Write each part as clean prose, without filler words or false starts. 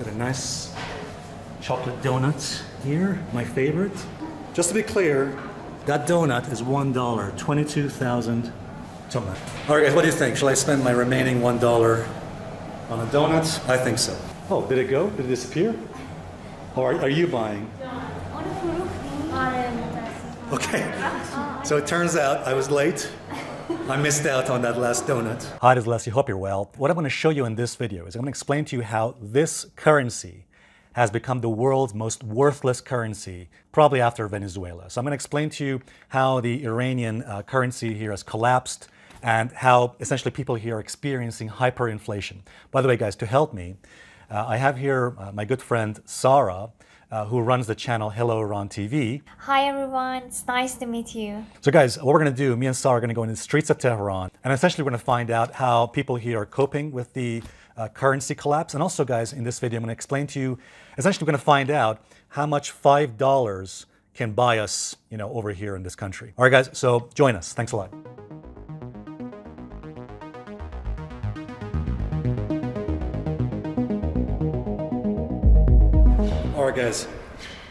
Got a nice chocolate donut here, my favorite. Just to be clear, that donut is $1, 22,000 Toman. All right, guys, what do you think? Shall I spend my remaining $1 on a donut? I think so. Oh, did it go? Did it disappear? Or are you buying? Okay, so it turns out I was late. I missed out on that last donut. Hi, this is Alessio. Hope you're well. What I'm going to show you in this video is I'm going to explain to you how this currency has become the world's most worthless currency, probably after Venezuela. So I'm going to explain to you how the Iranian currency here has collapsed and how essentially people here are experiencing hyperinflation. By the way, guys, to help me, I have here my good friend Sara, who runs the channel Hello Iran TV. Hi everyone, it's nice to meet you. So guys, what we're going to do, me and Sara are going to go into the streets of Tehran, and essentially we're going to find out how people here are coping with the currency collapse. And also, guys, in this video I'm going to explain to you, essentially we're going to find out how much $5 can buy us, over here in this country. All right, guys, so join us. Thanks a lot. All right, guys,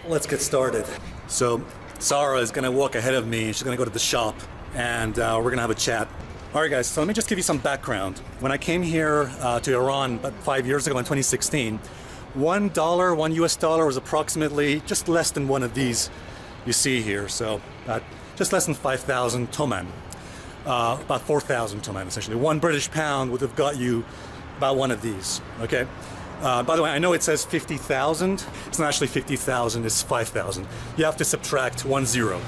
let's get started. So Sara is going to walk ahead of me. She's going to go to the shop, and we're going to have a chat. All right, guys, so let me just give you some background. When I came here to Iran about 5 years ago in 2016, $1 US dollar was approximately just less than one of these you see here. So just less than 5,000 Toman, about 4,000 Toman, essentially. 1 British pound would have got you about one of these, okay? By the way, I know it says 50,000. It's not actually 50,000, it's 5,000. You have to subtract 1 0.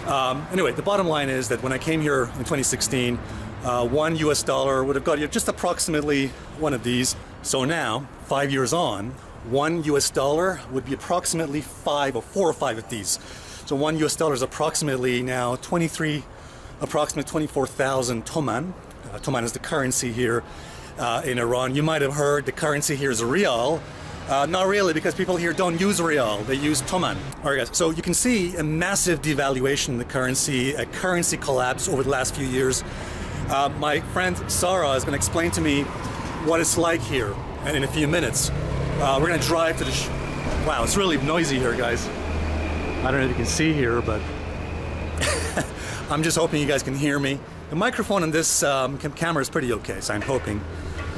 Anyway, the bottom line is that when I came here in 2016, $1 US dollar would have got you just approximately one of these. So now, 5 years on, $1 US dollar would be approximately 4 or 5 of these. So $1 US dollar is approximately now approximately 24,000 Toman. Toman is the currency here in Iran. You might have heard the currency here is Rial. Not really, because people here don't use Rial, they use Toman. All right, guys, so you can see a massive devaluation in the currency, a currency collapse over the last few years. My friend Sara is going to explain to me what it's like here in a few minutes. We're going to drive to the... Wow, it's really noisy here, guys. I don't know if you can see here, but I'm just hoping you guys can hear me. The microphone on this camera is pretty okay, so I'm hoping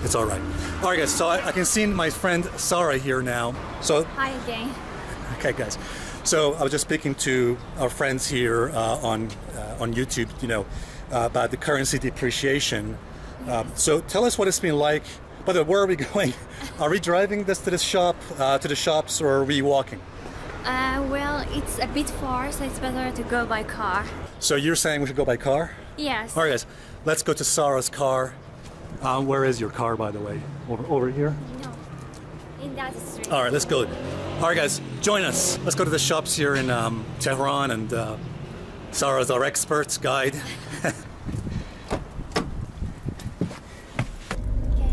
it's all right. All right, guys, so I can see my friend Sara here now. So hi again. Okay, guys. So I was just speaking to our friends here on YouTube, about the currency depreciation. So tell us what it's been like. By the way, where are we going? Are we driving this to the shop, to the shops, or are we walking? Well, it's a bit far, so it's better to go by car. So you're saying we should go by car? Yes. All right, guys, let's go to Sara's car. Where is your car, by the way? Over here? No, in that street. All right, let's go. All right, guys, join us. Let's go to the shops here in Tehran, and Sara's our expert guide.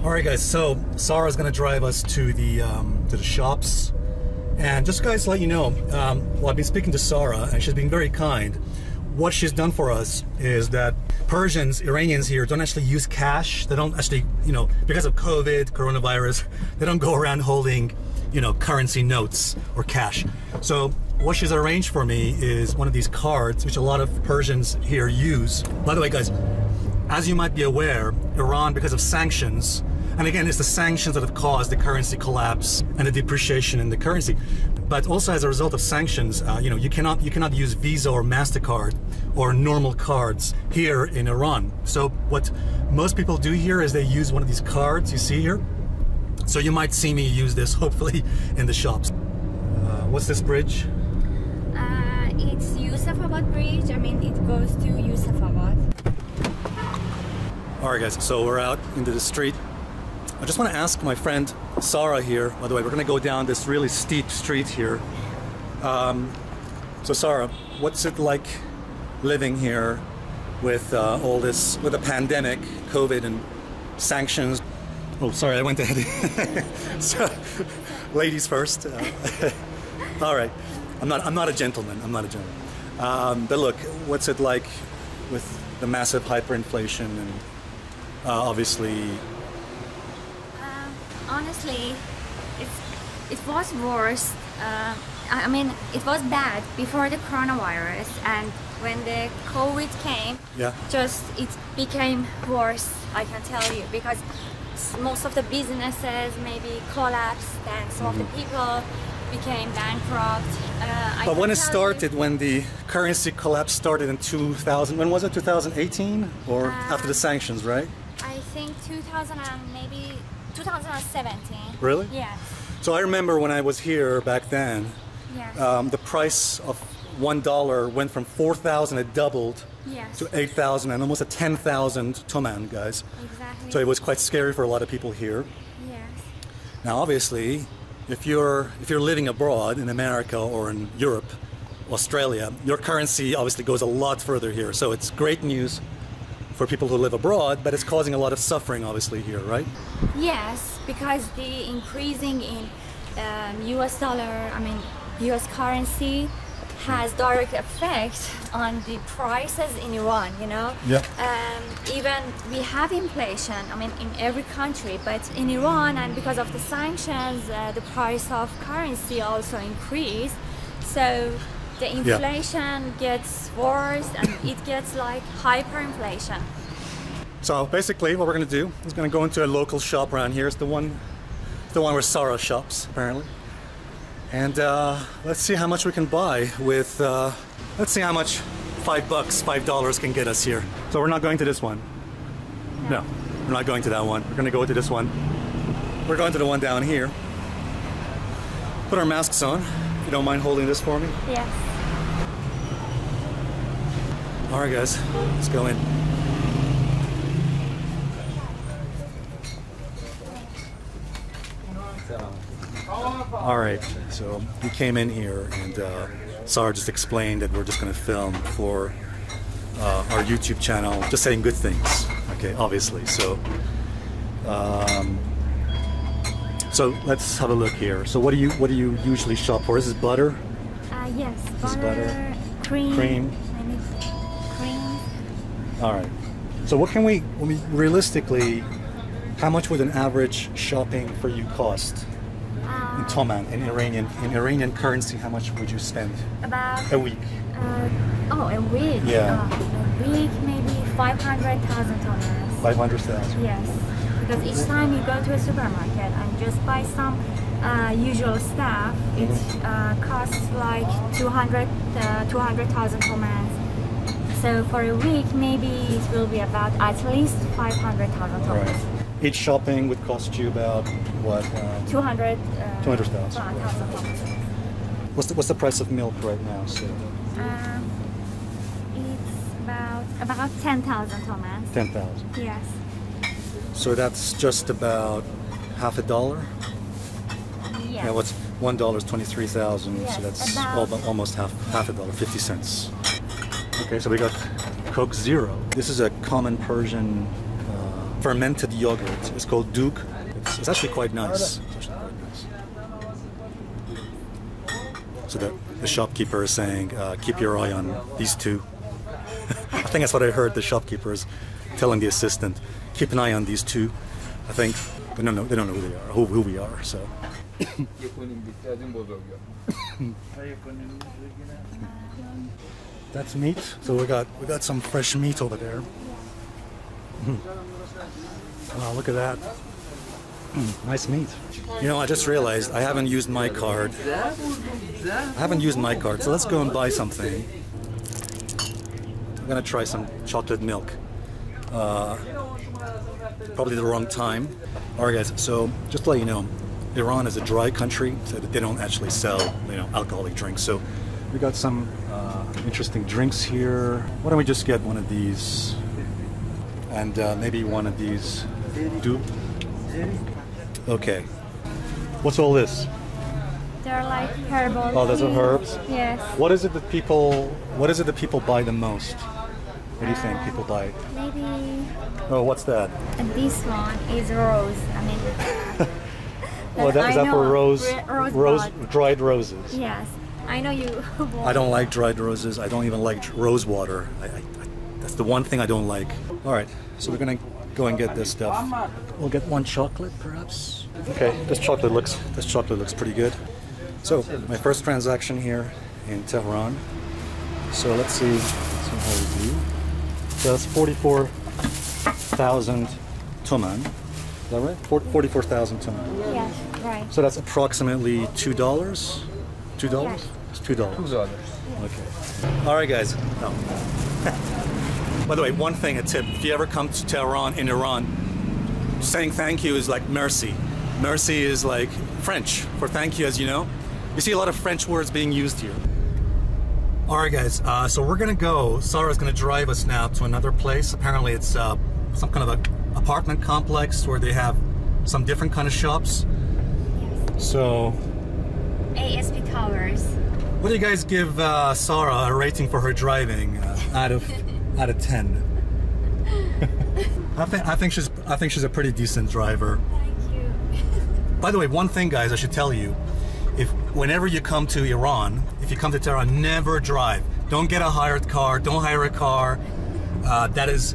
All right, guys, so Sara's going to drive us to the shops. And just, guys, to let you know, well, I've been speaking to Sara, and she's been very kind. What she's done for us is that Persians, Iranians here, don't actually use cash. They don't actually, because of COVID, coronavirus, they don't go around holding, currency notes or cash. So what she's arranged for me is one of these cards, which a lot of Persians here use. By the way, guys, as you might be aware, Iran, because of sanctions, and again, it's the sanctions that have caused the currency collapse and the depreciation in the currency. But also as a result of sanctions, you cannot use Visa or MasterCard or normal cards here in Iran. So what most people do here is they use one of these cards you see here. So you might see me use this, hopefully, in the shops. What's this bridge? It's Yusufabad Bridge. I mean, it goes to Yusufabad. All right, guys, so we're out into the street. I just want to ask my friend Sara here, by the way, we're going to go down this really steep street here. So Sara, what's it like living here with all this, with the pandemic, COVID and sanctions? Oh, sorry, I went ahead. So, ladies first. All right, I'm not a gentleman, but look, what's it like with the massive hyperinflation and obviously... Honestly, it was worse. I mean, it was bad before the coronavirus, and when the COVID came, Yeah. just it became worse, I can tell you, because most of the businesses maybe collapsed, and some of the people became bankrupt. But when it started, when the currency collapse started in 2000, when was it? 2018 or after the sanctions, right? I think 2000 and maybe 2017. Really? Yes. So I remember when I was here back then, Yes. the price of $1 went from 4,000, it doubled Yes. to 8,000 and almost a 10,000 Toman, guys. Exactly. So it was quite scary for a lot of people here. Yes. Now, obviously, if you're living abroad in America or in Europe, Australia, your currency obviously goes a lot further here. So it's great news for people who live abroad, but it's causing a lot of suffering, obviously, here, right? Yes, because the increasing in US dollar, I mean US currency, has direct effect on the prices in Iran, you know? Yeah. Even we have inflation, I mean, in every country, but in Iran, and because of the sanctions, the price of currency also increased. So the inflation gets worse, and it gets like hyperinflation. So basically what we're going to do is going to go into a local shop around here. It's the one where Sara shops, apparently. And let's see how much we can buy with, let's see how much $5 can get us here. So we're not going to this one. No, we're not going to that one. We're going to go to this one. We're going to the one down here. Put our masks on, if you don't mind holding this for me. Yes. All right, guys, let's go in. All right, so we came in here and Sara just explained that we're just going to film for our YouTube channel, just saying good things. Okay, obviously. So, so let's have a look here. So what do you usually shop for? Is this butter? Yes, This is butter, cream. cream. I need cream. All right. So what can we realistically? How much would an average shopping for you cost? In Toman, in Iranian currency, how much would you spend About a week? a week. Yeah. A week, maybe 500,000 dollars. 500,000. Yes, because each time you go to a supermarket and just buy some usual stuff, it costs like 200,000 tomans. So for a week, maybe it will be about at least 500,000 tomans. Right. Each shopping would cost you about what? 200,000. What's the price of milk right now? So It's about 10,000 tomans. 10,000. Yes. So that's just about half a dollar. Yes. Yeah, what's $1 is 23,000. Yes, So that's about- almost half a dollar, 50 cents. Okay, so we got Coke Zero. This is a common Persian fermented yogurt. It's called Doog. It's actually quite nice. So the shopkeeper is saying, keep your eye on these two. I think that's what I heard the shopkeeper is telling the assistant. Keep an eye on these two. I think they don't know who they are, who we are. So. That's meat. So we got some fresh meat over there. Wow, look at that. Nice meat. You know, I just realized I haven't used my card. So let's go and buy something. I'm gonna try some chocolate milk. Probably the wrong time. Alright guys, so just to let you know, Iran is a dry country, so that they don't actually sell, alcoholic drinks. So we got some interesting drinks here. Why don't we just get one of these? And maybe one of these. Okay. What's all this? They're like herbal. Oh, those are herbs? Yes. What is it that people buy the most? What do you think people buy? Maybe Oh, what's that? this one is rose. I mean. Oh, is that for rose bud. dried roses? Yes. I know you. I don't like dried roses. I don't even like rose water. That's the one thing I don't like. All right, so we're gonna go and get this stuff. We'll get one chocolate, perhaps. Okay, this chocolate looks pretty good. So my first transaction here in Tehran. So let's see how we do. So that's 44,000 Toman. Is that right? 44,000 Toman. Yes, right. So that's approximately $2. $2? Yes. It's $2. Okay. All right, guys. No. By the way, one thing, a tip: if you ever come to Tehran in Iran, saying thank you is like merci. Merci is like French for thank you, as you know. You see a lot of French words being used here. All right, guys. So we're gonna go. Sara's gonna drive us now to another place. Apparently, it's some kind of a apartment complex where they have some different kind of shops. Yes. So, ASP Towers. what do you guys give Sara a rating for her driving out of 10? I think she's a pretty decent driver. Thank you. By the way, one thing, guys, I should tell you: whenever you come to Iran, if you come to Tehran, never drive. Don't get a hired car. Don't hire a car. That is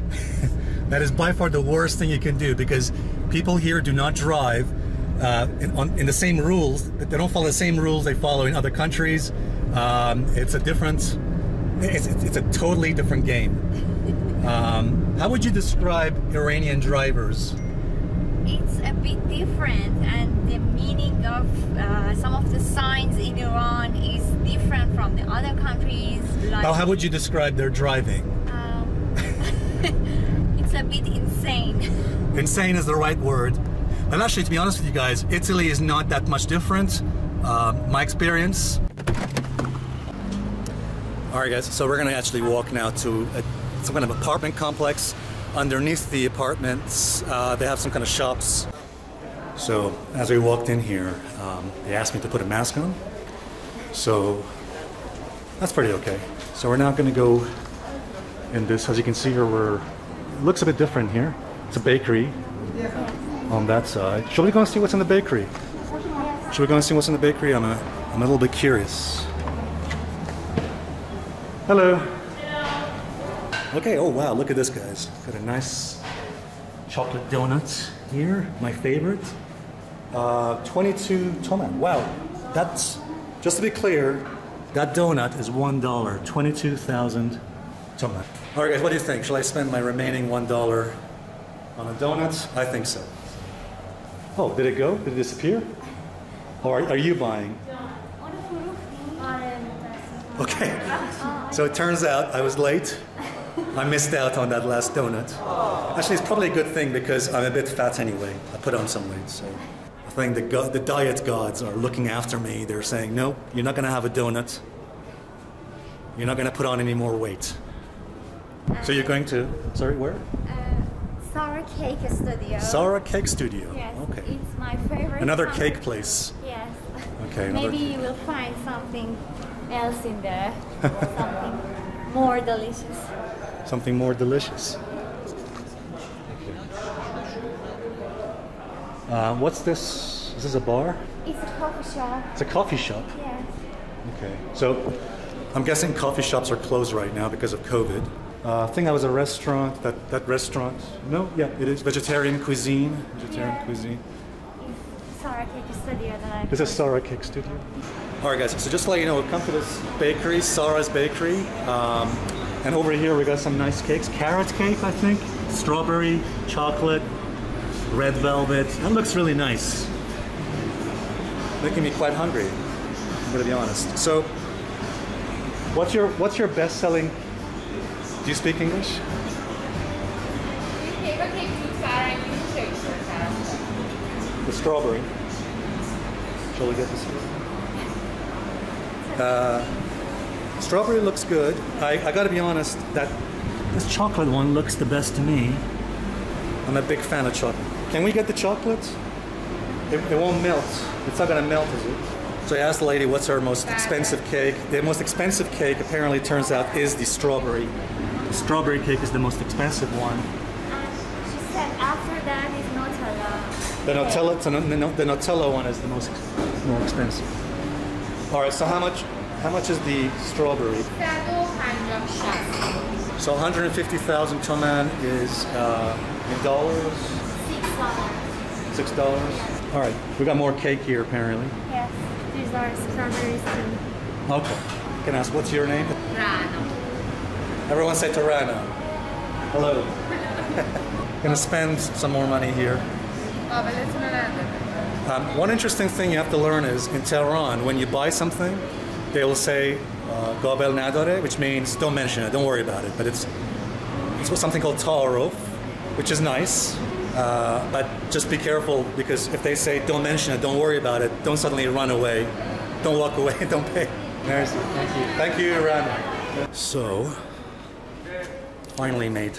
by far the worst thing you can do, because people here do not drive in the same rules. They don't follow the same rules they follow in other countries. It's a totally different game. How would you describe Iranian drivers? It's a bit different, and the meaning of some of the signs in Iran is different from the other countries. Like, How would you describe their driving? it's a bit insane. Insane is the right word. And actually, to be honest with you guys, Italy is not that much different. My experience. All right, guys. So we're gonna actually walk now to some kind of apartment complex. Underneath the apartments, they have some kind of shops. So as we walked in here, they asked me to put a mask on. So that's pretty okay. So we're now going to go in this. As you can see here, it looks a bit different here. It's a bakery on that side. Shall we go and see what's in the bakery? Should we go and see what's in the bakery? I'm a little bit curious. Hello. Okay, oh wow, look at this, guys. Got a nice chocolate donut here, my favorite. 22 Toman. Wow, that's, just to be clear, that donut is $1, 22,000 Toman. All right, guys, what do you think? Shall I spend my remaining $1 on a donut? I think so. Oh, did it go? Did it disappear? Or are you buying? Okay, so it turns out I was late. I missed out on that last donut. Actually, it's probably a good thing because I'm a bit fat anyway. I put on some weight, so I think the diet gods are looking after me. They're saying, no, you're not going to have a donut. You're not going to put on any more weight. So you're going to, sorry, where? Sara Cake Studio. Sara Cake Studio. Yes, okay. It's my favorite. Another Sara cake place. Yes. Okay. Maybe you will find something else in there. Something more delicious. Something more delicious. What's this? Is this a bar? It's a coffee shop. It's a coffee shop? Yes. Okay. So I'm guessing coffee shops are closed right now because of COVID. I think that was a restaurant. That restaurant? No? Yeah, it is. Vegetarian cuisine. Vegetarian cuisine. It's Sara Cake Studio that I... This is Sara Cake Studio. All right, guys. So just to let you know, we've come to this bakery, Sara's Bakery. And over here we got some nice cakes. Carrot cake, I think. Strawberry, chocolate, red velvet. That looks really nice. Making me quite hungry, I'm gonna be honest. So, what's your best-selling? Do you speak English? The strawberry. Shall we get this here? Strawberry looks good. I gotta be honest, that this chocolate one looks the best to me. I'm a big fan of chocolate. Can we get the chocolate? It won't melt. It's not gonna melt, is it? So I asked the lady what's her most expensive cake. The most expensive cake apparently turns out is the strawberry. The strawberry cake is the most expensive one. She said after that is Nutella. The Nutella one is the more expensive. All right, so how much is the strawberry? So 150,000 Toman is in dollars? $6. $6. All right, we got more cake here apparently. Yes, these are strawberries too. Okay. Can I ask, what's your name? Rano. Everyone say Tehran. Hello. Gonna spend some more money here. One interesting thing you have to learn is in Tehran, when you buy something, they will say "Gabel nadare," which means don't mention it, don't worry about it. But it's something called ta'aruf, which is nice. But just be careful, because if they say don't mention it, don't worry about it, don't suddenly run away, don't walk away, don't pay. Thank you. Thank you, Rana. So, finally made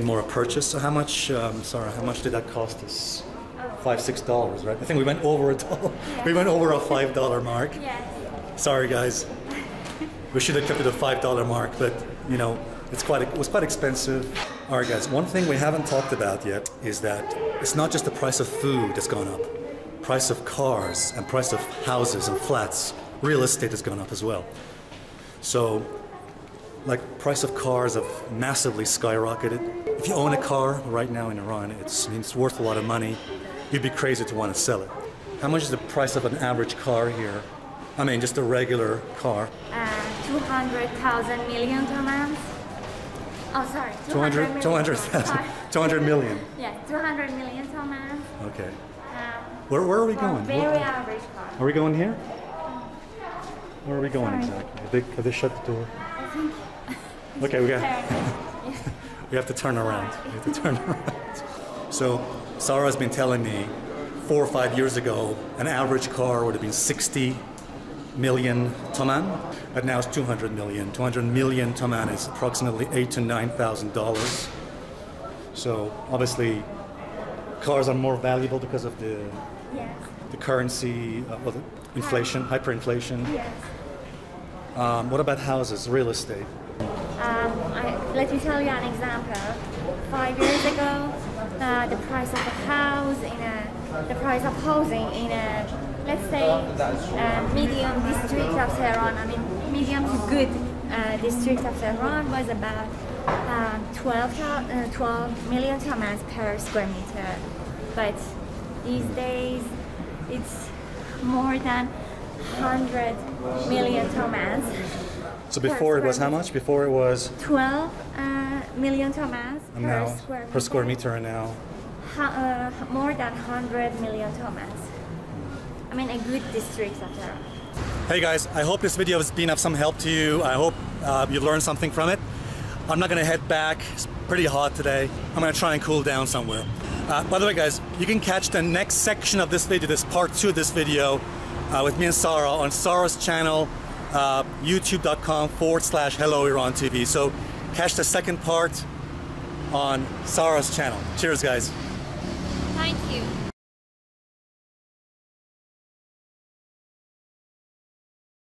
more a purchase. So how much, Sara, how much did that cost us? $5-6, right? I think we went over $1. Yeah. We went over a $5 mark. Yes. Sorry, guys. We should have kept it a $5 mark, but you know, it was quite expensive. All right, guys. One thing we haven't talked about yet is that it's not just the price of food that's gone up. Price of cars and price of houses and flats, real estate has gone up as well. So, like, price of cars have massively skyrocketed. If you own a car right now in Iran, it's worth a lot of money. You'd be crazy to want to sell it. How much is the price of an average car here? I mean, just a regular car. 200,000 million Toman. Oh, sorry. 200 million. Yeah, 200 million Toman. Okay. Where are we going? Very average car. Are we going here? Where are we going exactly? Have they shut the door? I think. Okay, we have to turn around. We have to turn around. So, Sara's been telling me 4 or 5 years ago, an average car would have been 60 million Toman, but now it's 200 million. 200 million Toman is approximately $8,000 to $9,000. So, obviously, cars are more valuable because of the currency, the inflation, hyperinflation. Yes. What about houses, real estate? Let me tell you an example. 5 years ago, the price of a house the price of housing in a, let's say, medium district of Tehran, I mean, medium to good district of Tehran was about 12 million Tomans per square meter. But these days, it's more than 100 million Tomans. So before it was how much? Before it was 12 million Tomans per square meter, and now more than 100 million Tomans. I mean, a good district of Tehran. Hey guys, I hope this video has been of some help to you. I hope you learned something from it. I'm not gonna head back. It's pretty hot today. I'm gonna try and cool down somewhere. By the way, guys, you can catch the next section of this video, this part 2 of this video, with me and Sara on Sara's channel, youtube.com/Hello Iran TV. So catch the second part on Sara's channel. Cheers, guys. Thank you.